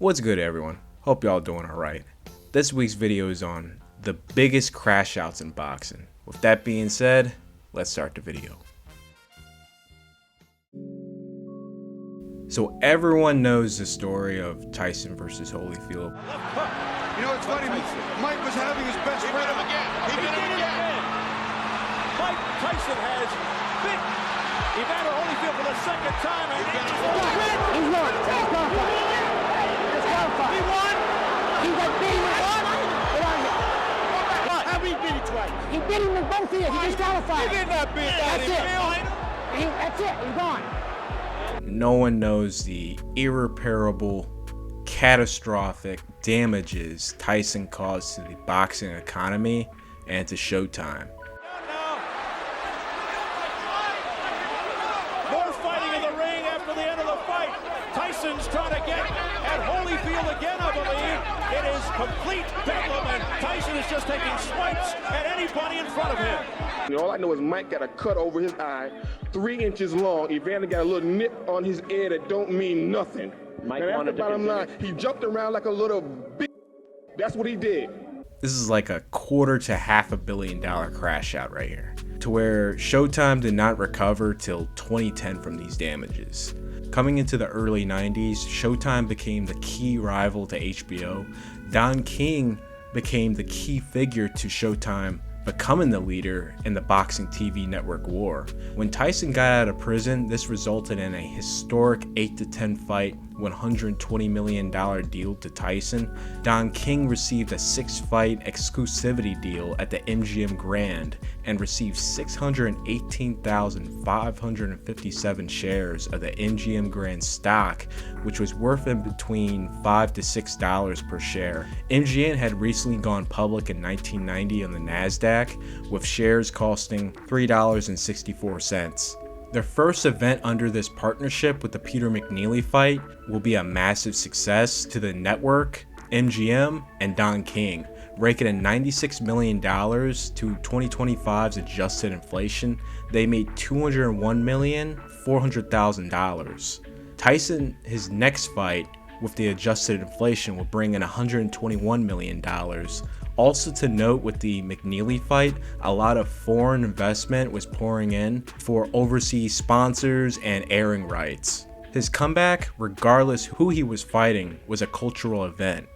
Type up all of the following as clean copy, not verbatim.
What's good, everyone? Hope y'all doing alright. This week's video is on the biggest crash outs in boxing. With that being said, let's start the video. So everyone knows the story of Tyson versus Holyfield. You know, it's funny, Mike was having his best friend again. He did it again. Mike Tyson has bit Evander Holyfield for the second time. And He won. He won. He's a big one. how he beat him twice? He beat him in both years. He disqualified. He did not beat That's that. That's it. He's gone. No one knows the irreparable, catastrophic damages Tyson caused to the boxing economy and to Showtime. More fighting in the ring after the end of the fight. Tyson's trying to get at Holyfield again, I believe. It is complete bedlam, and Tyson is just taking swipes at anybody in front of him. All I know is Mike got a cut over his eye, 3 inches long. Evander got a little nip on his ear that don't mean nothing. Mike and wanted at the bottom line, he jumped around like a little bitch. That's what he did. This is like a $250 to $500 million crash out right here, to where Showtime did not recover till 2010 from these damages. Coming into the early 90s, Showtime became the key rival to HBO. Don King became the key figure to Showtime becoming the leader in the boxing TV network war. When Tyson got out of prison, this resulted in a historic 8-10 fight, $120 million deal to Tyson. Don King received a 6-fight exclusivity deal at the MGM Grand and received 618,557 shares of the MGM Grand stock, which was worth in between $5 to $6 per share. MGM had recently gone public in 1990 on the NASDAQ, with shares costing $3.64. Their first event under this partnership with the Peter McNeely fight will be a massive success to the network, MGM, and Don King, raking in $96 million to 2025's adjusted inflation. They made $201,400,000. Tyson, his next fight with the adjusted inflation, will bring in $121 million. Also to note, with the McNeely fight, a lot of foreign investment was pouring in for overseas sponsors and airing rights. His comeback, regardless who he was fighting, was a cultural event.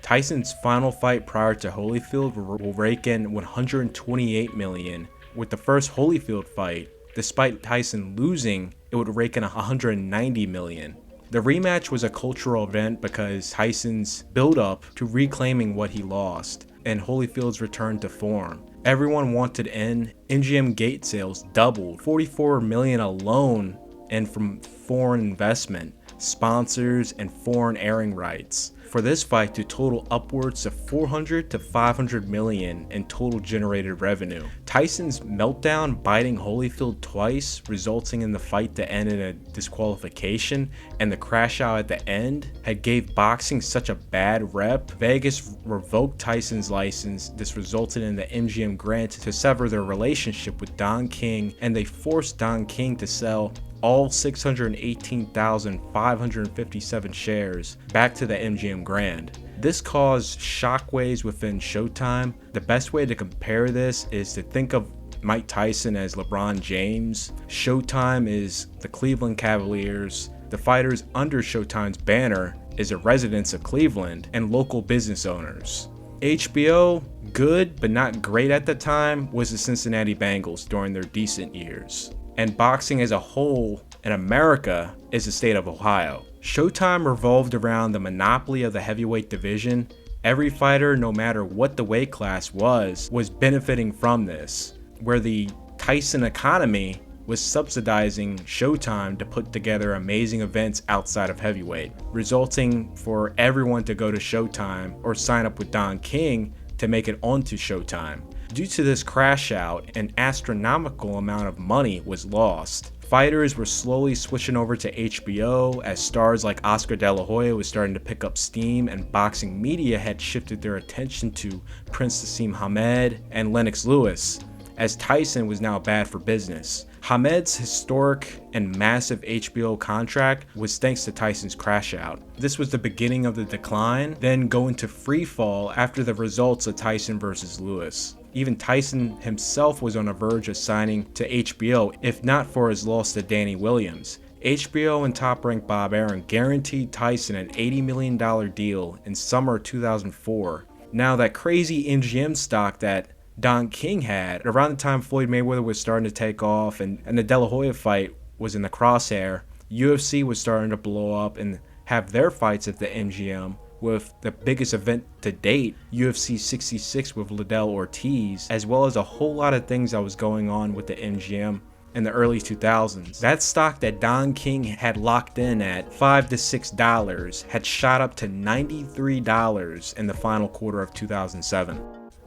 Tyson's final fight prior to Holyfield will rake in $128 million. With the first Holyfield fight, despite Tyson losing, it would rake in $190 million. The rematch was a cultural event because Tyson's build-up to reclaiming what he lost and Holyfield's return to form. Everyone wanted in. MGM gate sales doubled, $44 million alone, and from foreign investment, sponsors, and foreign airing rights, for this fight to total upwards of $400 to $500 million in total generated revenue. Tyson's meltdown, biting Holyfield twice, resulting in the fight to end in a disqualification, and the crash out at the end had gave boxing such a bad rep. Vegas revoked Tyson's license. This resulted in the MGM Grand to sever their relationship with Don King, and they forced Don King to sell all 618,557 shares back to the MGM Grand. This caused shockwaves within Showtime. The best way to compare this is to think of Mike Tyson as LeBron James. Showtime is the Cleveland Cavaliers. The fighters under Showtime's banner is the residents of Cleveland and local business owners. HBO, good but not great at the time, was the Cincinnati Bengals during their decent years. And boxing as a whole in America is the state of Ohio. Showtime revolved around the monopoly of the heavyweight division. Every fighter, no matter what the weight class was benefiting from this, where the Tyson economy was subsidizing Showtime to put together amazing events outside of heavyweight, resulting for everyone to go to Showtime or sign up with Don King to make it onto Showtime. Due to this crash out, an astronomical amount of money was lost. Fighters were slowly switching over to HBO as stars like Oscar De La Hoya was starting to pick up steam, and boxing media had shifted their attention to Prince Naseem Hamed and Lennox Lewis, as Tyson was now bad for business. Hamed's historic and massive HBO contract was thanks to Tyson's crash out. This was the beginning of the decline, then go into free fall after the results of Tyson versus Lewis. Even Tyson himself was on the verge of signing to HBO, if not for his loss to Danny Williams. HBO and Top Rank Bob Arum guaranteed Tyson an $80 million deal in summer 2004. Now that crazy MGM stock that Don King had, around the time Floyd Mayweather was starting to take off and the De La Hoya fight was in the crosshair, UFC was starting to blow up and have their fights at the MGM, with the biggest event to date, UFC 66 with Liddell Ortiz, as well as a whole lot of things that was going on with the MGM in the early 2000s. That stock that Don King had locked in at $5 to $6 had shot up to $93 in the final quarter of 2007.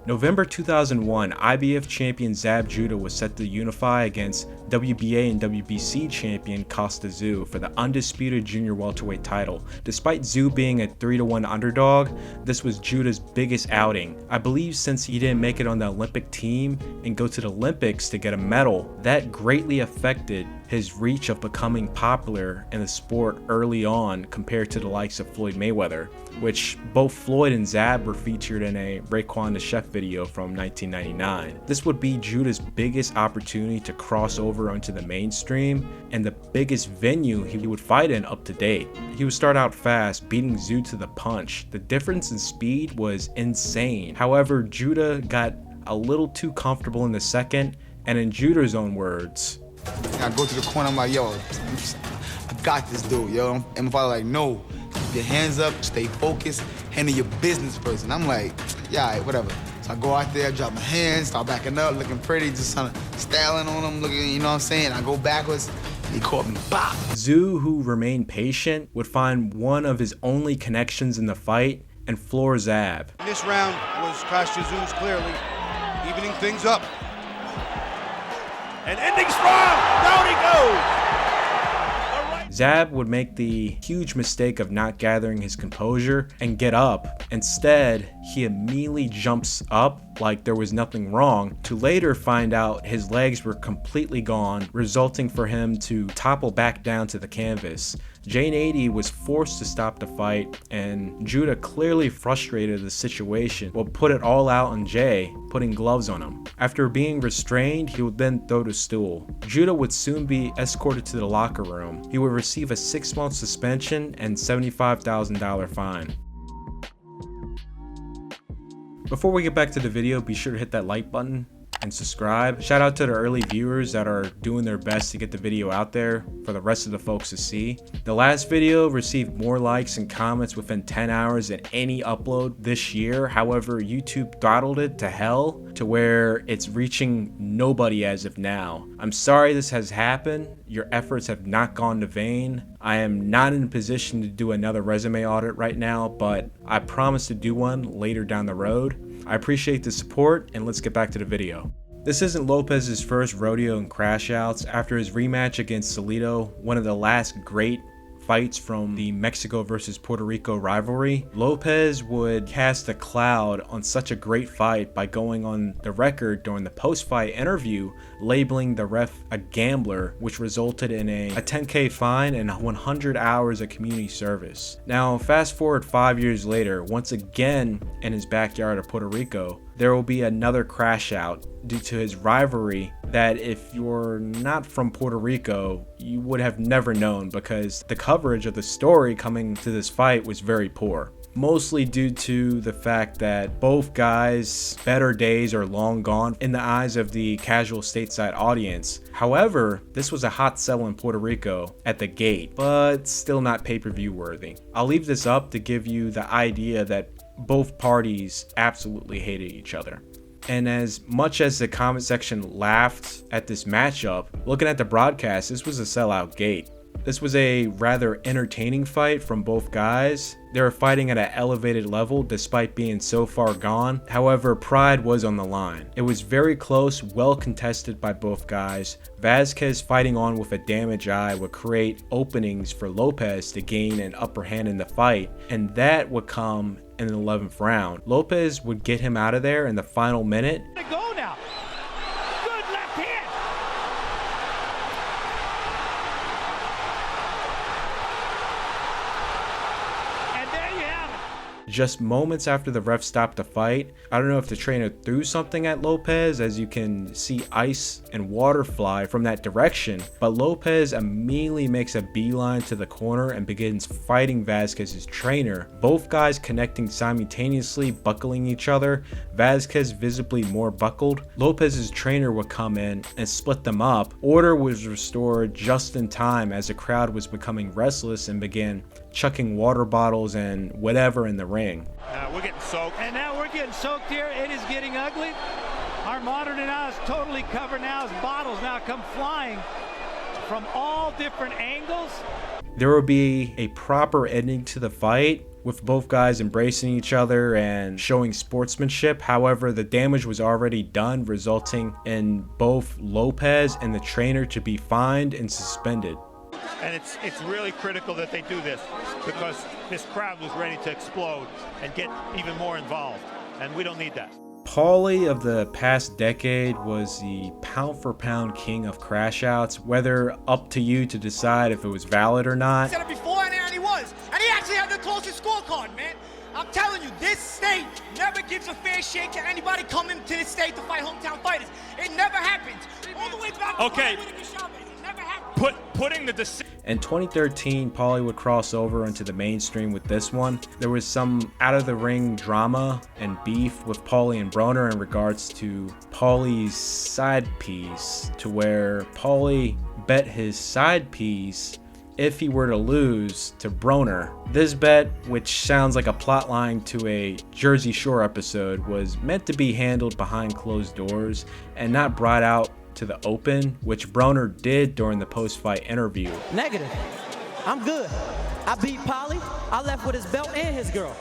November 2001, IBF champion Zab Judah was set to unify against WBA and WBC champion Costa Tszyu for the undisputed junior welterweight title. Despite Tszyu being a 3-1 underdog, this was Judah's biggest outing. I believe since he didn't make it on the Olympic team and go to the Olympics to get a medal, that greatly affected his reach of becoming popular in the sport early on compared to the likes of Floyd Mayweather, which both Floyd and Zab were featured in a Raekwon the Chef video from 1999. This would be Judah's biggest opportunity to cross over onto the mainstream and the biggest venue he would fight in up to date. He would start out fast, beating Tszyu to the punch. The difference in speed was insane. However, Judah got a little too comfortable in the second, and in Judah's own words, I go to the corner, I'm like, yo, I got this dude, yo. And my father like, no, keep your hands up, stay focused, handle your business first. And I'm like, yeah, all right, whatever. So I go out there, drop my hands, start backing up, looking pretty, just kind of styling on him, looking, you know what I'm saying? I go backwards, and he caught me, bop. Tszyu, who remained patient, would find one of his only connections in the fight and floor Zab. This round was Crashouts clearly evening things up. And ending strong. Down he goes. Zab would make the huge mistake of not gathering his composure and get up. Instead, he immediately jumps up like there was nothing wrong, to later find out his legs were completely gone, resulting for him to topple back down to the canvas. Jane 80 was forced to stop the fight, and Judah, clearly frustrated at the situation, will put it all out on Jay, putting gloves on him. After being restrained, he would then throw the stool. Judah would soon be escorted to the locker room. He would receive a 6-month suspension and $75,000 fine. Before we get back to the video, be sure to hit that like button and subscribe. Shout out to the early viewers that are doing their best to get the video out there for the rest of the folks to see. The last video received more likes and comments within 10 hours than any upload this year. However, YouTube throttled it to hell to where it's reaching nobody as of now. I'm sorry this has happened. Your efforts have not gone to vain. I am not in a position to do another resume audit right now, but I promise to do one later down the road. I appreciate the support, and let's get back to the video. This isn't Lopez's first rodeo in Crashouts. After his rematch against Salido, one of the last great fights from the Mexico versus Puerto Rico rivalry, Lopez would cast a cloud on such a great fight by going on the record during the post-fight interview labeling the ref a gambler, which resulted in a $10,000 fine and 100 hours of community service. Now fast forward 5 years later, once again in his backyard of Puerto Rico, there will be another crash out due to his rivalry that if you're not from Puerto Rico, you would have never known, because the coverage of the story coming to this fight was very poor. Mostly due to the fact that both guys' better days are long gone in the eyes of the casual stateside audience. However, this was a hot sell in Puerto Rico at the gate, but still not pay-per-view worthy. I'll leave this up to give you the idea that both parties absolutely hated each other. And as much as the comment section laughed at this matchup, looking at the broadcast, this was a sellout gate. This was a rather entertaining fight from both guys. They were fighting at an elevated level despite being so far gone. However, pride was on the line. It was very close, well contested by both guys. Vasquez fighting on with a damaged eye would create openings for Lopez to gain an upper hand in the fight, and that would come in the 11th round. Lopez would get him out of there in the final minute. Go now. Good left hand. Just moments after the ref stopped the fight, I don't know if the trainer threw something at Lopez, as you can see ice and water fly from that direction, but Lopez immediately makes a beeline to the corner and begins fighting Vasquez's trainer. Both guys connecting simultaneously, buckling each other, Vasquez visibly more buckled. Lopez's trainer would come in and split them up. Order was restored just in time as the crowd was becoming restless and began chucking water bottles and whatever in the ring. We're getting soaked. And now we're getting soaked here. It is getting ugly. Our monitor now is totally covered now as bottles now come flying from all different angles. There will be a proper ending to the fight, with both guys embracing each other and showing sportsmanship. However, the damage was already done, resulting in both Lopez and the trainer to be fined and suspended. And it's really critical that they do this, because this crowd was ready to explode and get even more involved, and we don't need that. Paulie of the past decade was the pound-for-pound king of Crashouts, whether up to you to decide if it was valid or not. I said it before, and he was. And he actually had the closest scorecard, man. I'm telling you, this state never gives a fair shake to anybody coming to this state to fight hometown fighters. It never happens. All the way back to it never happens. Putting the decision. In 2013, Paulie would cross over into the mainstream with this one. There was some out-of-the-ring drama and beef with Paulie and Broner in regards to Paulie's side piece, to where Paulie bet his side piece if he were to lose to Broner. This bet, which sounds like a plotline to a Jersey Shore episode, was meant to be handled behind closed doors and not brought out to the open, which Broner did during the post-fight interview. Negative. I'm good. I beat Paulie. I left with his belt and his girl.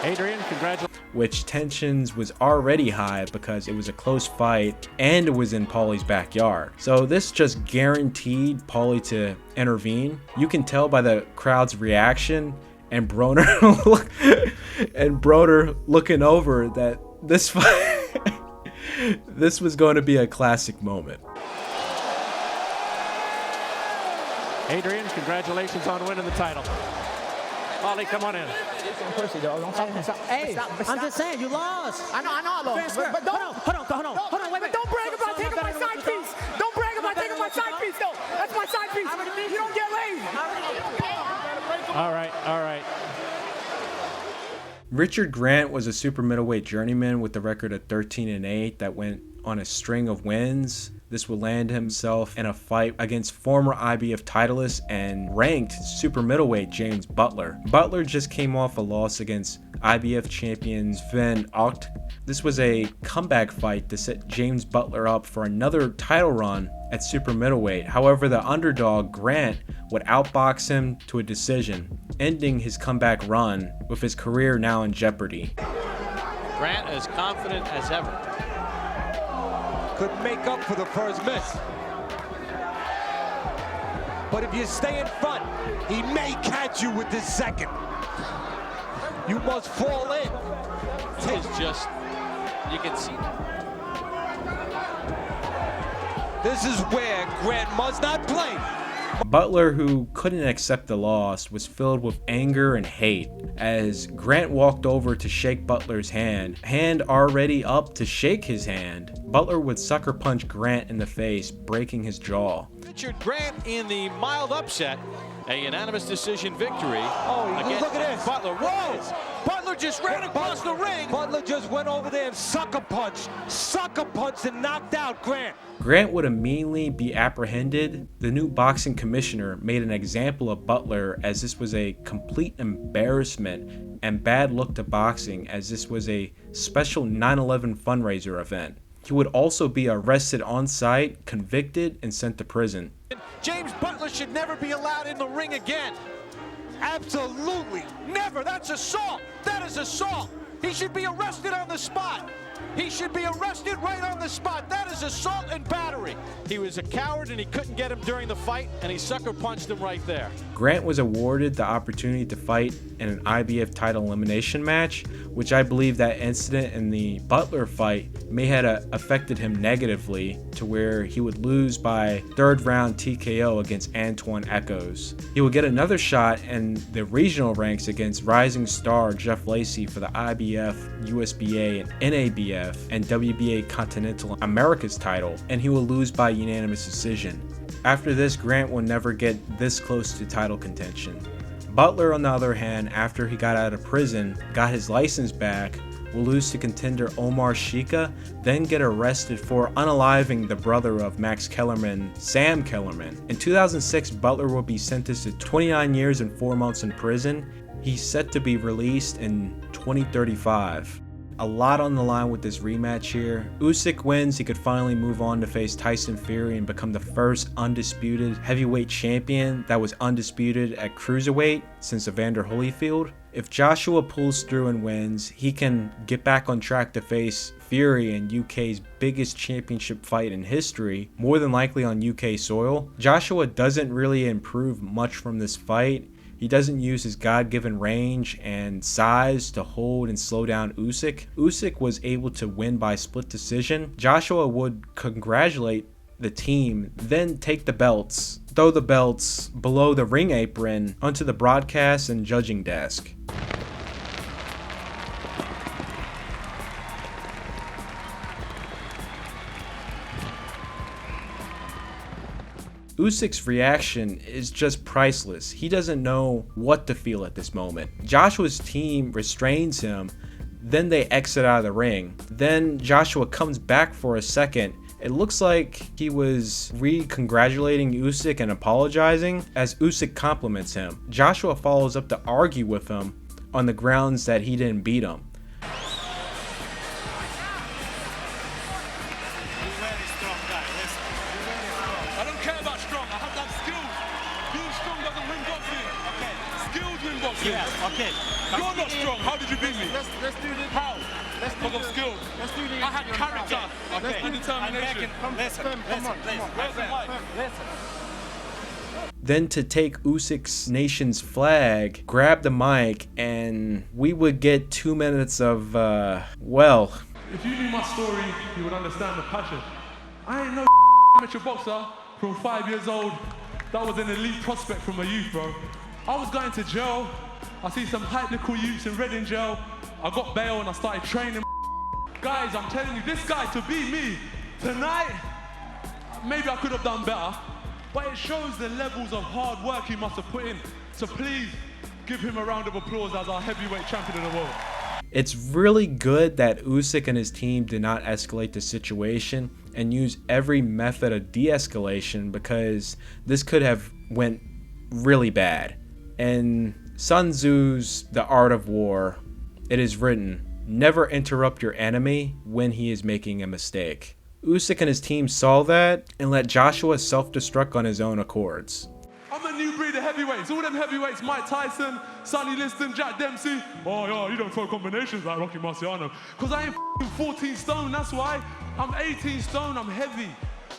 Adrian, congratulations. Which tensions was already high because it was a close fight and it was in Paulie's backyard. So this just guaranteed Paulie to intervene. You can tell by the crowd's reaction and Broner looking over that this fight this was going to be a classic moment. Adrian, congratulations on winning the title. Paulie, come on in. Hey, I'm just saying, you lost. I know I lost. But don't, Hold on, wait. Don't brag about taking my side piece. Don't brag about taking my side piece, though. That's my side piece. You don't get lazy. All right. Richard Grant was a super middleweight journeyman with a record of 13-8 that went on a string of wins. This would land himself in a fight against former IBF titleist and ranked super middleweight James Butler. Butler just came off a loss against IBF champion Sven Ocht. This was a comeback fight to set James Butler up for another title run at super middleweight. However, the underdog Grant would outbox him to a decision, ending his comeback run with his career now in jeopardy. Grant as confident as ever. Could make up for the first miss. But if you stay in front, he may catch you with this second. You must fall in. It's just, you can see. This is where Grant must not play. Butler, who couldn't accept the loss, was filled with anger and hate as Grant walked over to shake Butler's hand already up to shake his hand. Butler would sucker punch Grant in the face, breaking his jaw. Richard Grant in the mild upset, a unanimous decision victory. Oh, look at this. Butler. Whoa! Butler just ran across the ring. Butler just went over there and sucker punched and knocked out Grant. Grant would immediately be apprehended. The new boxing commissioner made an example of Butler, as this was a complete embarrassment and bad look to boxing, as this was a special 9/11 fundraiser event. He would also be arrested on site, convicted, and sent to prison. James Butler should never be allowed in the ring again. Absolutely. Never. That's assault. That is assault. He should be arrested on the spot. He should be arrested right on the spot. That is assault and battery. He was a coward and he couldn't get him during the fight, and he sucker punched him right there. Grant was awarded the opportunity to fight in an IBF title elimination match, which I believe that incident in the Butler fight may have affected him negatively to where he would lose by 3rd round TKO against Antoine Echoes. He will get another shot in the regional ranks against rising star Jeff Lacey for the IBF, USBA, and NABF and WBA Continental Americas title, and he will lose by unanimous decision. After this, Grant will never get this close to title contention. Butler, on the other hand, after he got out of prison, got his license back, will lose to contender Omar Shika, then get arrested for unaliving the brother of Max Kellerman, Sam Kellerman. In 2006, Butler will be sentenced to 29 years and 4 months in prison. He's set to be released in 2035. A lot on the line with this rematch here. Usyk wins, he could finally move on to face Tyson Fury and become the first undisputed heavyweight champion that was undisputed at cruiserweight since Evander Holyfield. If Joshua pulls through and wins, he can get back on track to face Fury in UK's biggest championship fight in history, more than likely on UK soil. Joshua doesn't really improve much from this fight. He doesn't use his God-given range and size to hold and slow down Usyk. Usyk was able to win by split decision. Joshua would congratulate the team, then take the belts, throw the belts below the ring apron onto the broadcast and judging desk. Usyk's reaction is just priceless. He doesn't know what to feel at this moment. Joshua's team restrains him, then they exit out of the ring. Then Joshua comes back for a second. It looks like he was re-congratulating Usyk and apologizing as Usyk compliments him. Joshua follows up to argue with him on the grounds that he didn't beat him. Yeah, okay. You're not strong. How did you beat me? Let's do this. How? Because of skills. Let's do this. I had character. Okay. And determination. Listen. Then to take Usyk's nation's flag, grab the mic, and we would get 2 minutes of, well. If you knew my story, you would understand the passion. I ain't no amateur boxer from 5 years old. That was an elite prospect from a youth, bro. I was going to jail. I see some hype little youths in Reading jail. I got bail and I started training. Guys, I'm telling you, this guy, to beat me tonight, maybe I could have done better, but it shows the levels of hard work he must have put in. So please give him a round of applause as our heavyweight champion of the world. It's really good that Usyk and his team did not escalate the situation and use every method of de-escalation, because this could have went really bad. In Sun Tzu's The Art of War, it is written, never interrupt your enemy when he is making a mistake. Usyk and his team saw that and let Joshua self-destruct on his own accords. I'm a new breed of heavyweights. All them heavyweights, Mike Tyson, Sonny Liston, Jack Dempsey. Oh, yeah, you don't throw combinations like Rocky Marciano. Because I ain't 14 stone, that's why. I'm 18 stone, I'm heavy.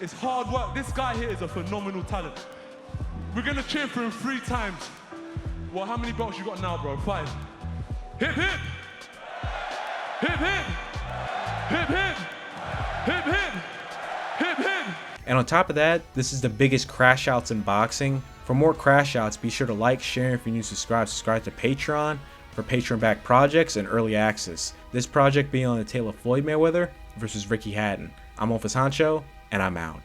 It's hard work. This guy here is a phenomenal talent. We're going to cheer for him 3 times. Well, how many belts you got now, bro? 5. Hip, hip. Hip, hip. Hip, hip. Hip, hip. Hip, hip. And on top of that, this is the biggest Crashouts in boxing. For more Crashouts, be sure to like, share, and if you're new, subscribe to Patreon for Patreon-backed projects and early access. This project being on the tail of Floyd Mayweather versus Ricky Hatton. I'm Lopez Honcho, and I'm out.